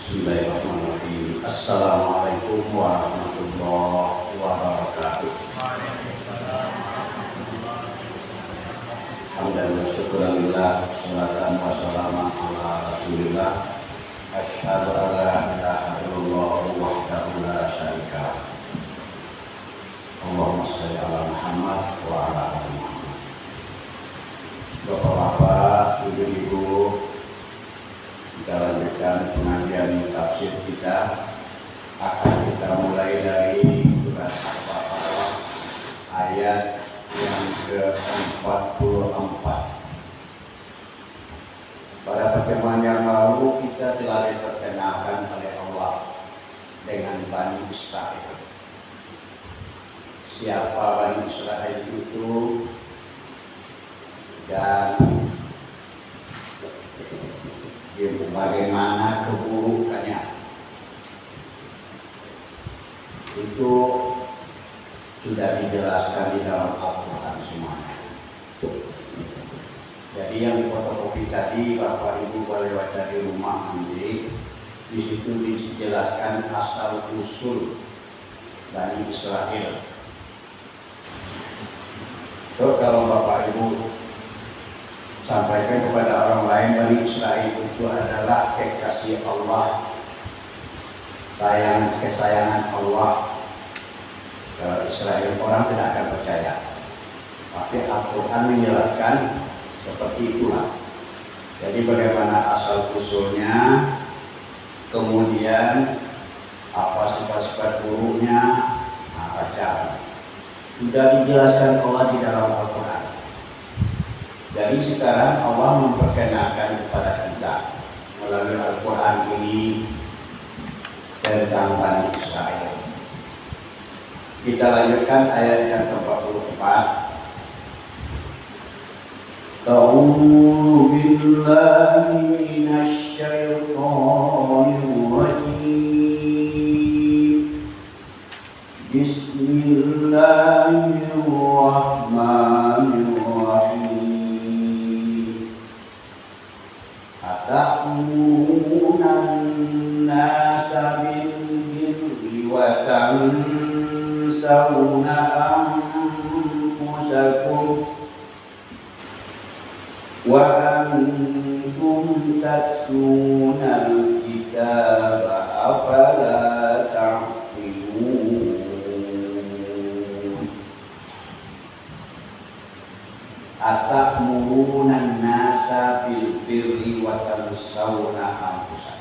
Bismillahirrahmanirrahim. Assalamualaikum warahmatullahi wabarakatuh. Alhamdulillah, syukurillah, salatan wassalamu ala rasulillah. Asyhadu an la ilaha illallah wahdahu la syarika lah. Allahumma shalli ala Muhammad wa ala ali Muhammad. Bapak-bapak, ibu-ibu, kita lanjutkan pengajian tafsir kita. Akan kita mulai dari surat Al-Baqarah ayat yang ke-44. Pada pertemuan yang lalu kita telah diperkenalkan oleh Allah dengan Bani Israel. Siapa Bani Israel itu dan bagaimana keburukannya, itu sudah dijelaskan di dalam Al-Quran semuanya. Jadi yang difotokopi tadi Bapak Ibu boleh baca di rumah nanti. Di situ dijelaskan asal usul Bani Israel. So, kalau Bapak Ibu sampaikan kepada orang lain, Bani Israel itu adalah kekasih Allah, kesayangan Allah. Kalau Israel orang tidak akan percaya, tapi Al-Quran menjelaskan seperti itulah. Jadi bagaimana asal usulnya, kemudian apa sifat-sifat buruknya, baca. Sudah dijelaskan Allah di dalam Al-Quran. Jadi sekarang Allah memperkenalkan kepada kita melalui Al-Quran ini tentang Bani Israel. Kita lanjutkan ayat yang ke-44. A'udzu billahi minasy syaithanir rajim. Bismillahirrahmanirrahim. Ata'munan nasa bil birri wa tansawna anfusakum wa antum tatluna al-kitaba afala ta'qilun. Ata'murunan nasa bil birri wa tansawna anfusakum.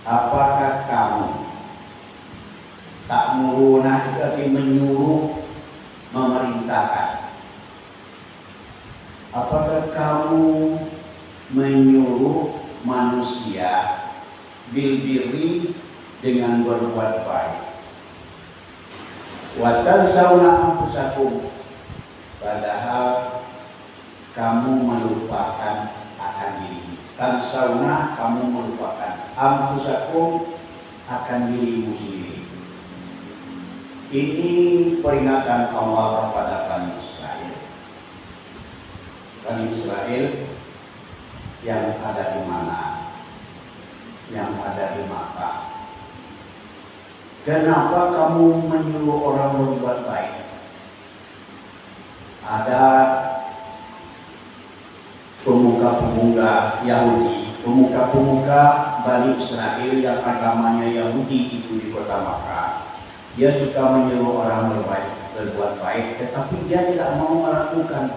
Apakah kamu, ta'muruna itu artinya menyuruh, memerintahkan. Apakah kamu menyuruh manusia bil birri dengan berbuat baik, wa tansawna anfusakum, padahal kamu melupakan akan diri. Tansawna, kamu melupakan, anfusakum, akan dirimu sendiri. Ini peringatan Allah kepada Bani Israel. Bani Israel yang ada di mana? Yang ada di Makkah. Kenapa kamu menyuruh orang berbuat baik? Ada pemuka-pemuka Yahudi, pemuka-pemuka Bani Israel yang agamanya Yahudi itu di kota Makkah. Dia suka menyuruh orang berbuat baik, tetapi dia tidak mau melakukan.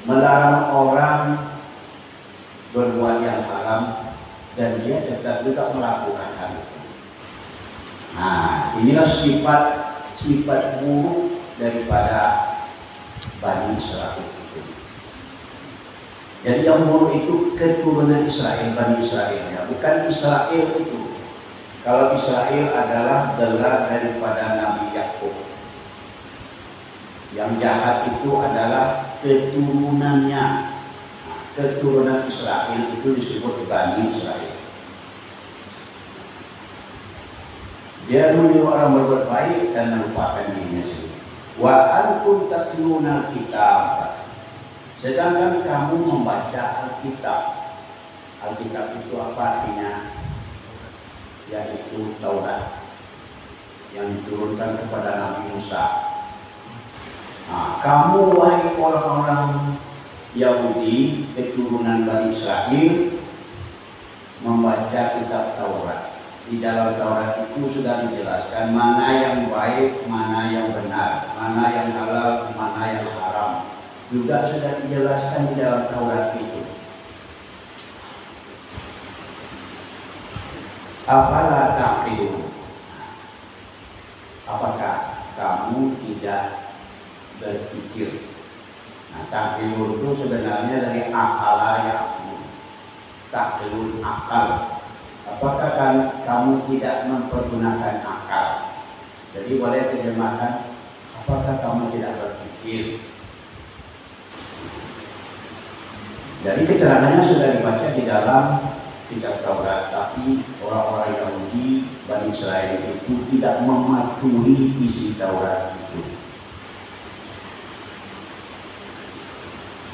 Melarang orang berbuat yang haram, dan dia tetap juga melakukan hal itu. Nah, inilah sifat buruk daripada Bani Israel itu. Jadi yang buruk itu keturunan Israel, Bani Israel, ya, bukan Israel itu. Kalau Israel adalah gelar daripada Nabi Yakub. Yang jahat itu adalah keturunannya. Nah, keturunan Israel itu disebut Bani Israel. Dia menyuruh orang berbuat baik dan melupakan dirinya sendiri. Wa antum tatluna al-kitab, sedangkan kamu membaca Alkitab. Alkitab itu apa artinya? Yaitu Taurat yang diturunkan kepada Nabi Musa. Nah, kamu wahai orang-orang Yahudi keturunan Bani Israel membaca kitab Taurat. Di dalam Taurat itu sudah dijelaskan mana yang baik, mana yang benar, mana yang halal, mana yang haram. Juga sudah dijelaskan di dalam Taurat itu. Afala ta'qilun? Apakah kamu tidak berpikir? Nah, ta'qilun itu sebenarnya dari akala ya'qilun. Ta'qilun akal. Apakah kamu tidak mempergunakan akal? Jadi boleh terjemahkan, apakah kamu tidak berpikir? Jadi keterangannya sudah dibaca di dalam kitab Taurat, tapi orang-orang Yahudi Bani Israel itu tidak mematuhi isi Taurat itu.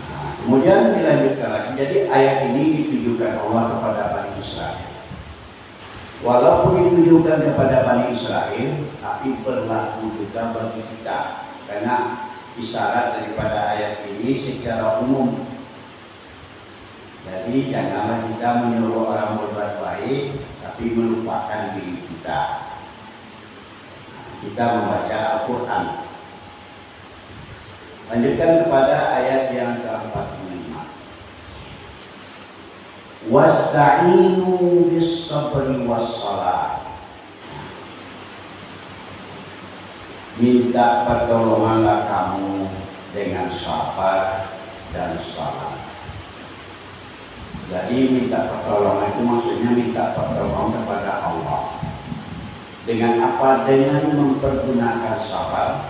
Nah, kemudian dilanjutkan lagi. Jadi ayat ini ditujukan Allah kepada Bani Israel. Walaupun ditujukan kepada Bani Israel, tapi berlaku juga bagi kita, karena isyarat daripada ayat ini secara umum. Jadi janganlah kita menyuruh orang berbuat baik, tapi melupakan diri kita. Kita membaca Al-Quran. Lanjutkan kepada ayat yang ke-45. Wasta'inu bis-sabri was-salat. Minta pertolonganlah kamu dengan sabar dan salat. Jadi minta pertolongan itu maksudnya minta pertolongan kepada Allah. Dengan apa? Dengan mempergunakan sabar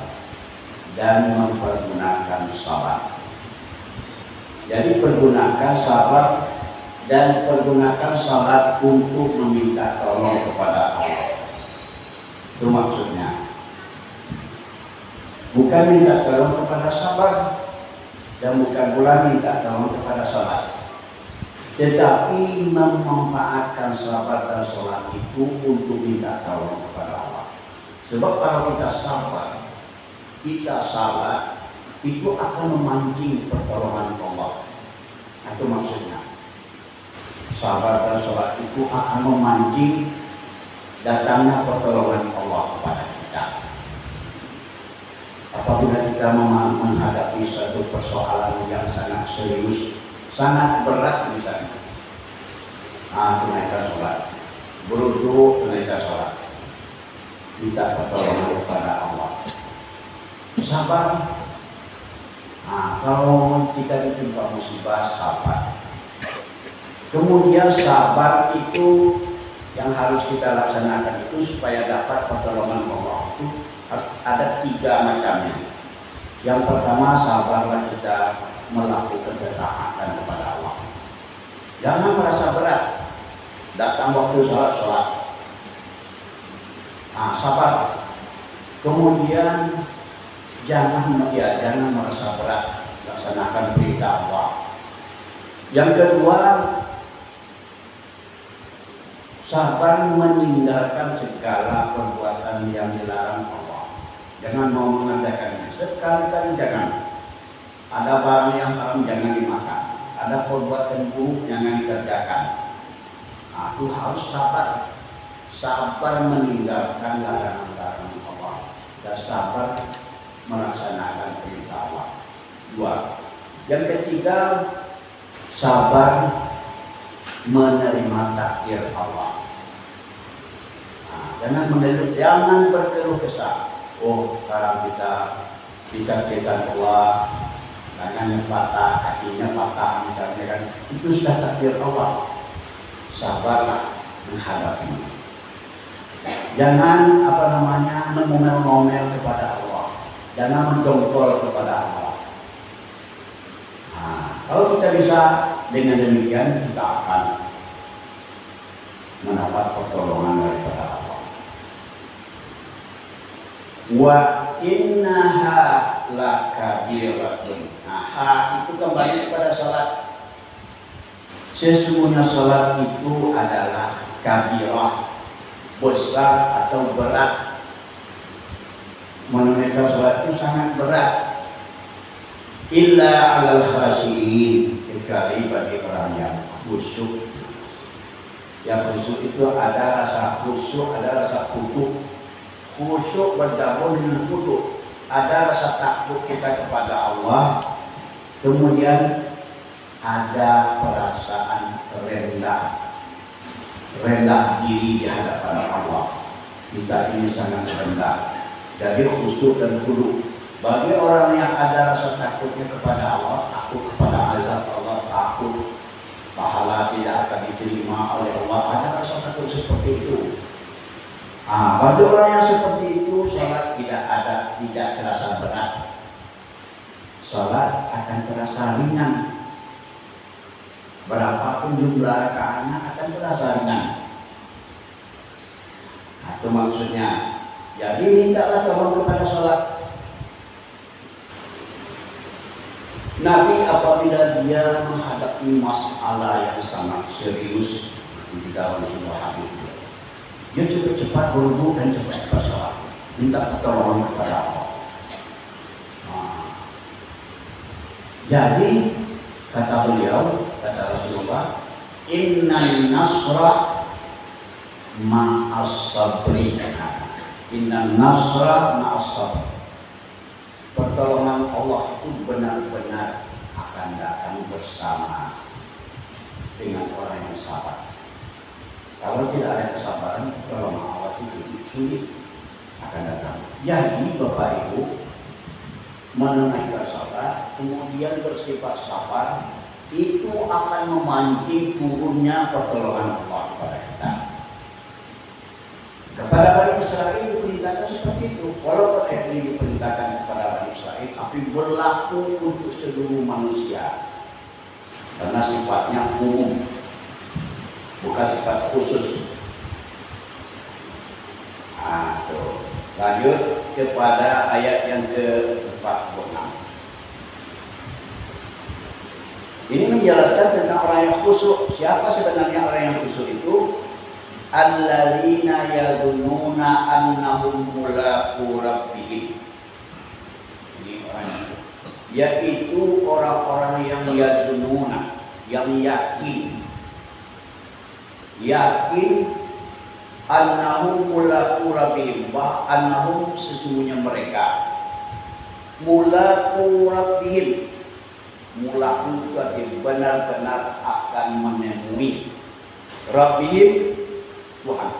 dan mempergunakan salat. Jadi pergunakan sabar dan pergunakan salat untuk meminta tolong kepada Allah. Itu maksudnya. Bukan minta tolong kepada sabar dan bukan pula minta tolong kepada salat. Tetapi memanfaatkan sabar dan sholat itu untuk minta tolong kepada Allah. Sebab kalau kita sabar, kita salat, itu akan memancing pertolongan Allah. Itu maksudnya. Sabar dan sholat itu akan memancing datangnya pertolongan Allah kepada kita. Apabila kita menghadapi suatu persoalan yang sangat serius, sangat berat misalnya, tunaikan sholat, berwudu, tunaikan sholat, minta pertolongan kepada Allah. Sabar. Kalau kita ditimpa musibah, sabar. Kemudian sabar itu yang harus kita laksanakan itu supaya dapat pertolongan Allah itu ada 3 macamnya. Yang pertama, sabarlah kita melakukan ketaatan kepada Allah. Jangan merasa berat. Datang waktu sholat. Sabar. Kemudian jangan merasa berat. Laksanakan perintah Allah. Yang kedua, sabar meninggalkan segala perbuatan yang dilarang Allah. Jangan mau mengadakannya. Sekali-kali jangan. Ada barang yang haram jangan dimakan. Ada perbuatan buruk jangan dikerjakan. Itu harus sabar. Sabar meninggalkan larangan-larangan Allah. Dan sabar melaksanakan perintah Allah. 2. Yang ketiga, sabar menerima takdir Allah. Jangan berkeluh kesah. Sekarang kita ditakdirkan Allah, tangannya patah, kakinya patah, misalnya kan, itu sudah takdir Allah. Sabarlah menghadapinya. Jangan mengomel-ngomel kepada Allah. Jangan mendongkol kepada Allah. Kalau kita bisa dengan demikian, kita akan mendapat pertolongan daripada Allah. Wa innaha lakabiratun. Ha itu kembali kepada salat. Sesungguhnya salat itu adalah kabirah, besar atau berat. Menunaikan salat itu sangat berat. Illa alal khashiin, kecuali bagi orang yang khusyuk. Yang khusyuk itu ada rasa khusyuk, ada rasa khudu. Khusyuk bergabung dengan khudu. Ada rasa takut kita kepada Allah. Kemudian ada perasaan rendah diri di hadapan Allah. Kita ini sangat rendah. Jadi khusyuk dan khudu. Bagi orang yang ada rasa takutnya kepada Allah, takut kepada azab Allah, takut pahala tidak akan diterima oleh Allah, ada rasa takut seperti itu. Bagi orang yang seperti itu, salat tidak terasa berat. Salat akan terasa ringan. Berapapun jumlah rakaatnya akan terasa ringan. Itu maksudnya. Jadi mintalah tolong kepada salat. Nabi apabila dia menghadapi masalah yang sangat serius di dalam sebuah hadis, dia cepat-cepat berwudu dan cepat-cepat salat, minta pertolongan kepada Allah. Jadi kata beliau, kata Rasulullah, innan nasra ma'as sabri. Innan nasra ma'as sabri. Pertolongan Allah itu benar-benar akan datang bersama dengan orang yang sabar. Kalau tidak ada kesabaran, pertolongan Allah itu sulit akan datang. Jadi Bapak Ibu menunaikan salat, kemudian bersifat sabar, itu akan memancing turunnya pertolongan Allah kepada kita. Kepada Bani Israel diperintahkan seperti itu. Walaupun ini diperintahkan kepada Bani Israel, tapi berlaku untuk seluruh manusia. Karena sifatnya umum, bukan sifat khusus. Lanjut kepada ayat yang ke-46. Ini menjelaskan tentang orang yang khusyuk. Siapa sebenarnya orang yang khusyuk itu? Alladzina yadhunnuna annahum mulaqu rabbihim. Ini orang yaitu orang-orang yang yadhunnuna, yang yakin annahum mulaqu rabbihim, wa annahum sesungguhnya mereka mulaqu rabbihim. Mulaqu itu artinya benar-benar akan menemui rabbihim, Tuhan.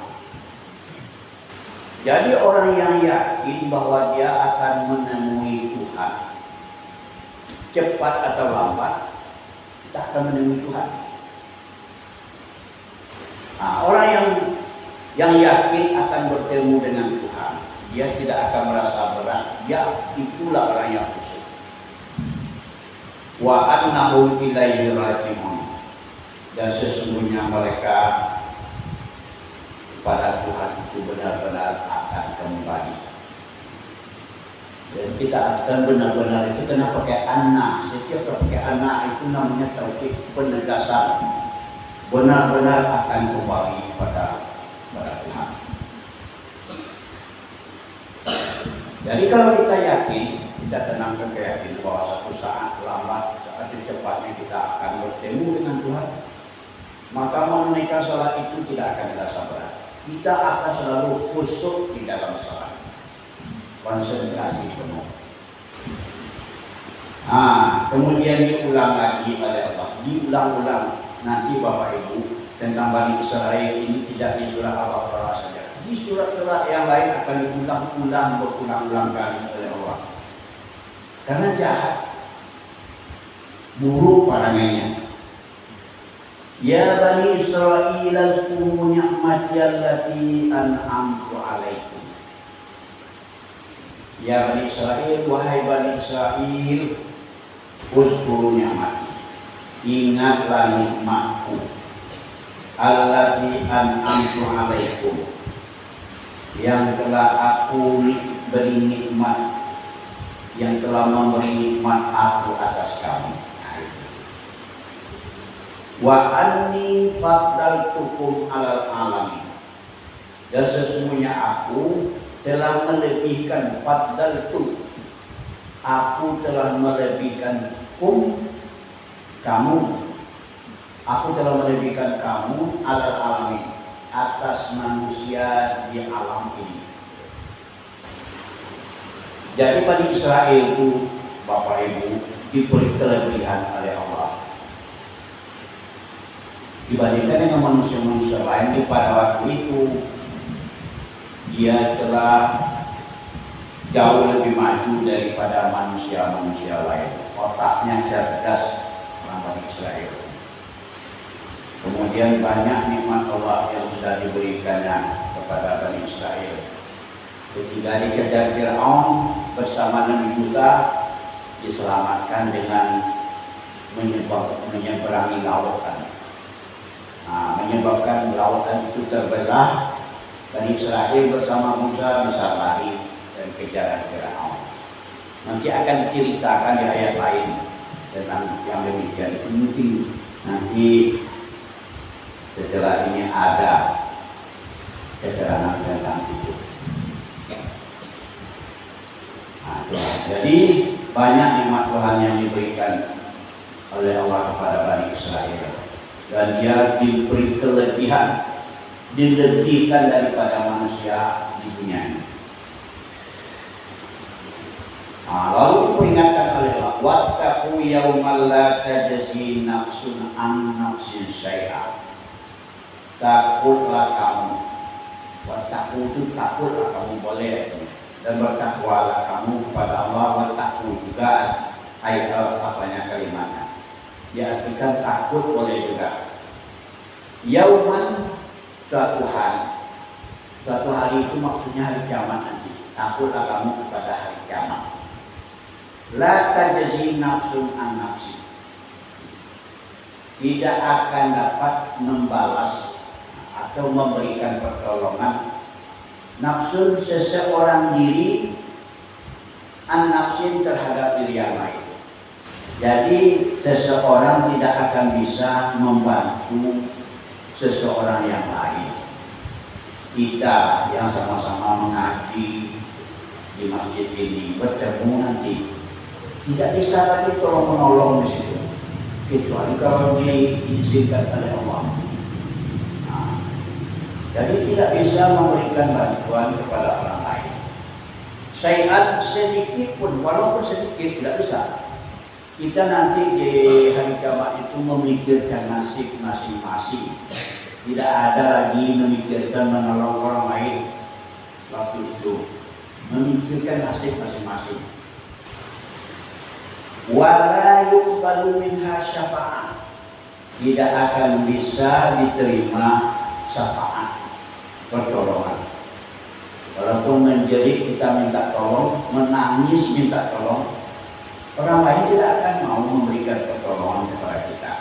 Jadi orang yang yakin bahwa dia akan menemui Tuhan, cepat atau lambat kita akan menemui Tuhan. Orang yang yakin akan bertemu dengan Tuhan, dia tidak akan merasa berat. Ya, itulah orang yang khusyuk. Wa annahum ilaihi raji'un. Dan sesungguhnya mereka pada Tuhan itu benar-benar akan kembali. Dan kita akan benar-benar itu kena pakai anna. Setiap pakai anna itu namanya taukid penegasan. Benar-benar akan kembali pada Tuhan. Jadi kalau kita yakin, kita tenangkan keyakinan bahwa suatu saat lambat, saat cepatnya kita akan bertemu dengan Tuhan, maka menunaikan salat itu tidak akan terasa berat. Kita akan selalu khusyuk di dalam salat, konsentrasi penuh. Kemudian diulang lagi oleh Allah, diulang-ulang. Nanti Bapak Ibu tentang Bani Israel ini tidak di surah Al-Baqarah saja, di surat-surat yang lain akan diulang-ulang berulang-ulang kali oleh Allah. Karena jahat, buruk pandangannya. Ya Bani Israel, azkuru ni'mati allati an'amtu 'alaikum. Ya Bani Israel, wahai Bani Israel, uzkuru ni'mati. Ingatlah nikmatku allati an'amtu 'alaikum, yang telah aku beri nikmat, yang telah memberi nikmat aku atas kamu. Wa anni faddaltukum alal alamin. Dan sesungguhnya aku telah melebihkan faddaltu. Aku telah melebihkan kamu. Aku telah melebihkan kamu alal alamin, atas manusia di alam ini. Jadi Bani Israel itu, Bapak Ibu, diberi kelebihan oleh Allah dibandingkan dengan manusia-manusia lain. Di pada waktu itu dia telah jauh lebih maju daripada manusia-manusia lain. Otaknya cerdas orang Bani Israel. Kemudian banyak nikmat Allah yang sudah diberikannya kepada Bani Israel. Ketika dikejar Fir'aun bersama Nabi Musa, diselamatkan dengan menyeberangi lautan. Menyebabkan lautan itu terbelah. Bani Israel bersama Musa bisa lari dari kejaran Fir'aun. Nanti akan diceritakan di ayat lain tentang yang demikian. Itu mungkin nanti setelah ini ada keterangan tentang itu. Jadi banyak nikmat Tuhan yang diberikan oleh Allah kepada Bani Israel, dan dia diberi kelebihan, dilebihkan daripada manusia di dunia ini. Lalu diperingatkan oleh Allah, wattaqu yaumal la tajzi nafsun an nafsin syai'a. Takutlah kamu. Wattaqu itu takutlah kamu, boleh, dan bertakwalah kamu kepada Allah. Wattaqu juga ayat apanya kalimatnya, diartikan takut boleh juga. Yauman, suatu hari itu maksudnya hari kiamat nanti. Takutlah kamu kepada hari kiamat. La tajzi nafsun an nafsin, tidak akan dapat membalas atau memberikan pertolongan nafsun, seseorang diri, an nafsin, terhadap diri yang lain. Jadi seseorang tidak akan bisa membantu seseorang yang lain. Kita yang sama-sama mengaji di masjid ini bertemu nanti, tidak bisa lagi tolong menolong di situ, kecuali kalau diizinkan oleh Allah. Jadi tidak bisa memberikan bantuan kepada orang lain. Syai'at, sedikit pun, walaupun sedikit, tidak bisa. Kita nanti di hari kiamat itu memikirkan nasib masing-masing. Tidak ada lagi memikirkan menolong orang lain. Waktu itu memikirkan nasib masing-masing. Wala yuqbalu minha syafa'ah, tidak akan bisa diterima syafaat, pertolongan. Walaupun menjerit kita minta tolong, menangis minta tolong, orang lain tidak akan mau memberikan pertolongan kepada kita.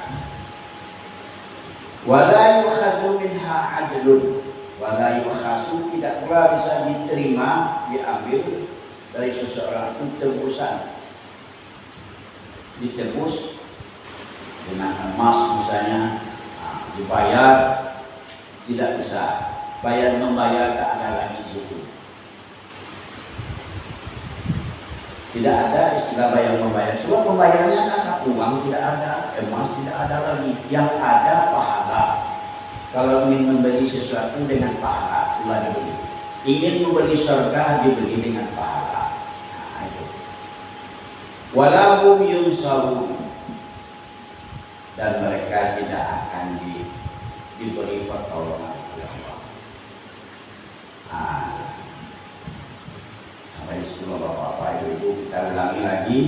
Wala yukhadhu minha adlun, wala yukhadhu, tidak pula bisa diterima, diambil dari seseorang itu tebusan. Ditebus dengan emas misalnya, dibayar, tidak bisa. Membayar tak ada lagi di situ. Tidak ada istilah bayar membayar. Sebab membayarnya kan uang tidak ada, emas tidak ada lagi. Yang ada pahala. Kalau ingin membeli sesuatu dengan pahala, itulah dibeli. Ingin membeli surga, dibeli dengan pahala. Itu. Walahum yunsarun, dan mereka tidak akan diberi pertolongan oleh Allah. Sampai di situ Bapak-bapak, Ibu, kita ulangi lagi.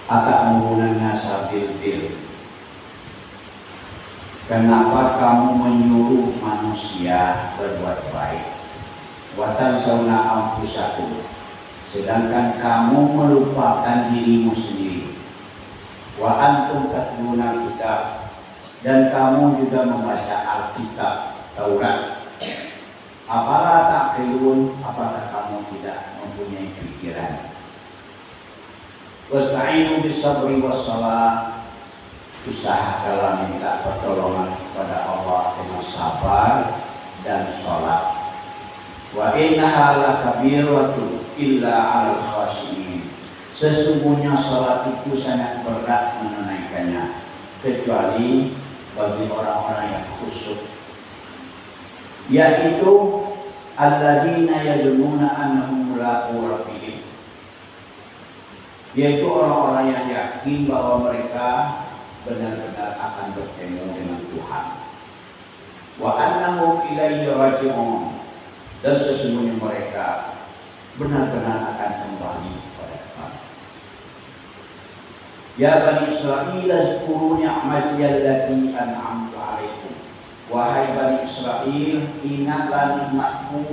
Atamuruna sabil bir, kenapa kamu menyuruh manusia berbuat baik? Watan sauna ampusakum, sedangkan kamu melupakan dirimu sendiri. Wa antum tatluna kitab, dan kamu juga membaca Alkitab, Taurat. Afala taqilun, apakah kamu tidak mempunyai pikiran? Wasta'inu bis sabri was salah, usahakanlah minta pertolongan kepada Allah dengan sabar dan sholat. Wa innaha lakabiratun illa 'alal khashiyin. Sesungguhnya sholat itu sangat berat menunaikannya, kecuali bagi orang-orang yang khusyuk, yaitu alladzina yadununa annahum mulaqu rabbihim, yaitu orang-orang yang yakin bahwa mereka benar-benar akan bertemu dengan Tuhan. Wa annahum ilaihi raji'un, dan sesungguhnya mereka benar-benar akan kembali kepada Tuhan. Ya Bani Israil, azkuru ni'mati allati an'amtu 'alaikum. Wahai Bani Israil, ingatlah nikmatku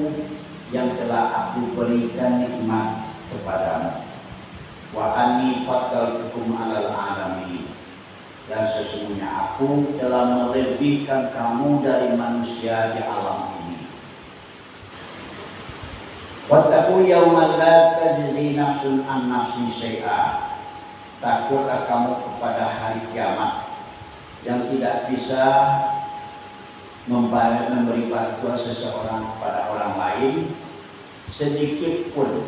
yang telah aku berikan nikmat kepadamu. Wa anni faddaltukum 'alal 'alamin, dan sesungguhnya aku telah melebihkan kamu dari manusia di alam ini. Wattaqu yawman la tajzi nafsun an nafsin syai'a. Takutlah kamu kepada hari kiamat yang tidak bisa memberi bantuan seseorang kepada orang lain sedikit pun.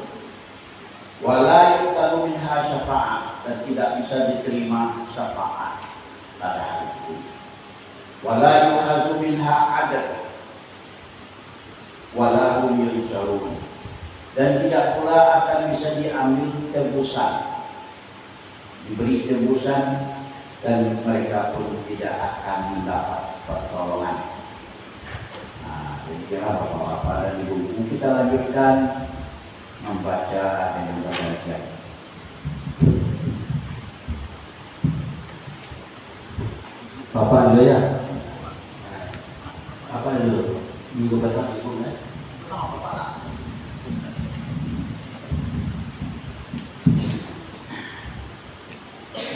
Wala yuqbalu minha syafa'ah, dan tidak bisa diterima syafaat pada hari itu. Wala yukhazu minha adl, wala hum yunzarun, dan tidak pula akan bisa diambil tebusan, diberi tebusan, dan mereka pun tidak akan mendapat pertolongan. Nah, demikianlah Bapak-bapak dan Ibu, kita lanjutkan membaca dengan belajar. Bapak dulu ya. Apa dulu? Minggu depan Ibu ya.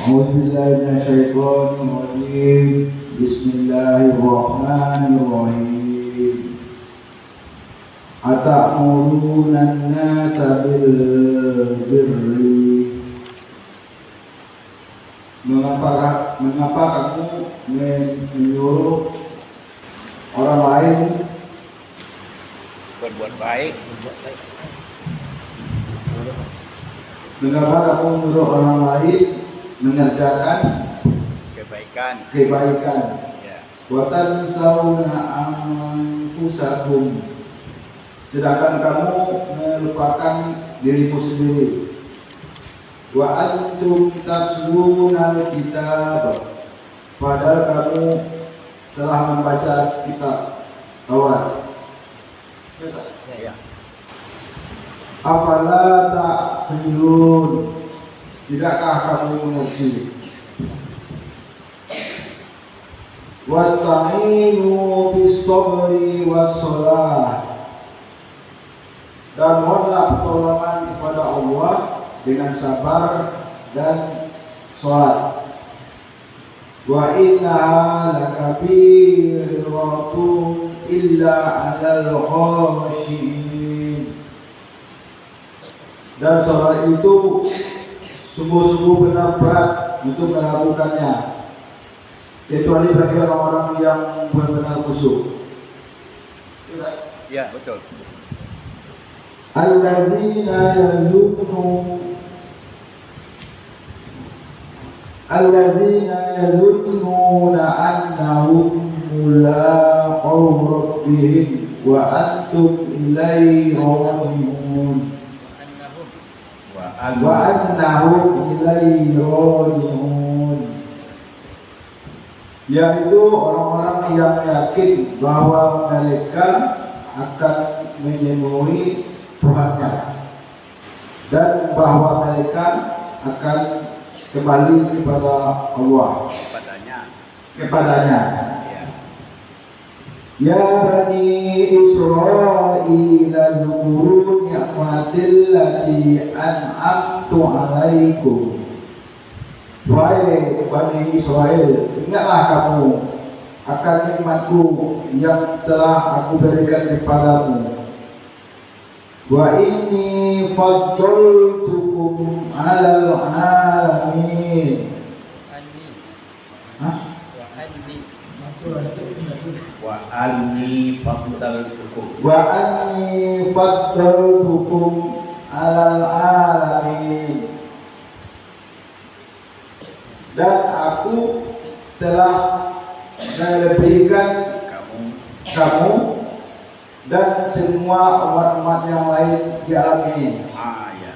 A'udzubillahi minasyaitonir rajim. Bismillahirrahmanirrahim. Ata'muruna an-nasa bil birri. Mengapa kamu menyuruh orang lain Berbuat baik. Mengapa kamu menyuruh orang lain mengerjakan kebaikan? Ya. Wa tansawna anfusakum, sedangkan kamu melupakan dirimu sendiri. Wa antum tatluna al-kitab, padahal kamu telah membaca kitab Taurat. Ya. Afala ta'qilun, tidakkah kamu mengerti? Wasta'inu bis-sabri was-shalah, dan mohonlah pertolongan kepada Allah dengan sabar dan sholat. Wa innaha lakabiratun illa 'alal khashiyin, dan sholat itu sungguh-sungguh benar berat untuk melakukannya, kecuali bagi orang-orang yang benar-benar khusyuk. Ya, betul. Alladzina yazunnuna annahum mulaqu rabbihim wa antum ilaihi raji'un. Wa annahum ilaihi raji'un, yaitu orang-orang yang yakin bahwa mereka akan menemui Tuhannya dan bahwa mereka akan kembali kepada Allah, kepadanya. Ya Bani Israil, zkuru ni'matillati an'amtu 'alaikum. Wahai Bani Israil, ingatlah kamu akan nikmatku yang telah aku berikan kepadamu. Wa inni faddaltukum 'alal 'alamin, Hah? Wa anni faddaltukum. Wa anni faddaltukum alal alamin. Dan aku telah melebihkan kamu dan semua umat-umat yang lain di alam ini. Ya.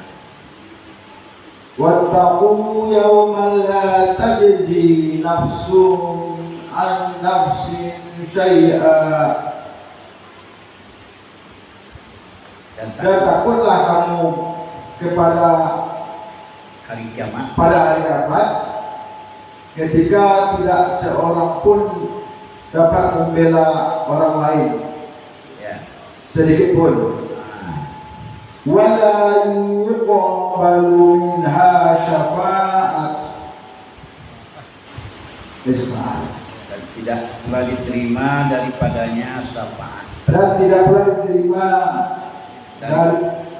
Wattaqu yawman la tajzi nafsun an nafsin syai'a. Dan takutlah kamu kepada hari kiamat, pada hari kiamat, ketika tidak seorang pun dapat membela orang lain, ya, sedikit pun. Wala yuqbalu minha syafa'at. Dan tidak pula diterima daripadanya syafaat. Dan tidak pula diterima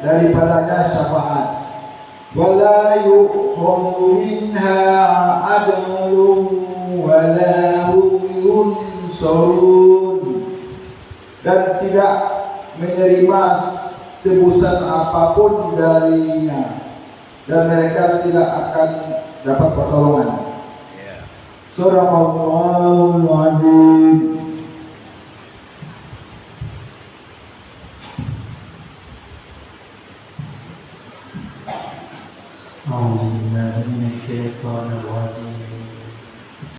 daripadanya syafaat. Wala yuqbalu minha adlun wala hum yunsarun. Dan tidak menerima tebusan apapun darinya, dan mereka tidak akan dapat pertolongan. Surahul Azim. أعوذ بالله من الشيطان الرجيم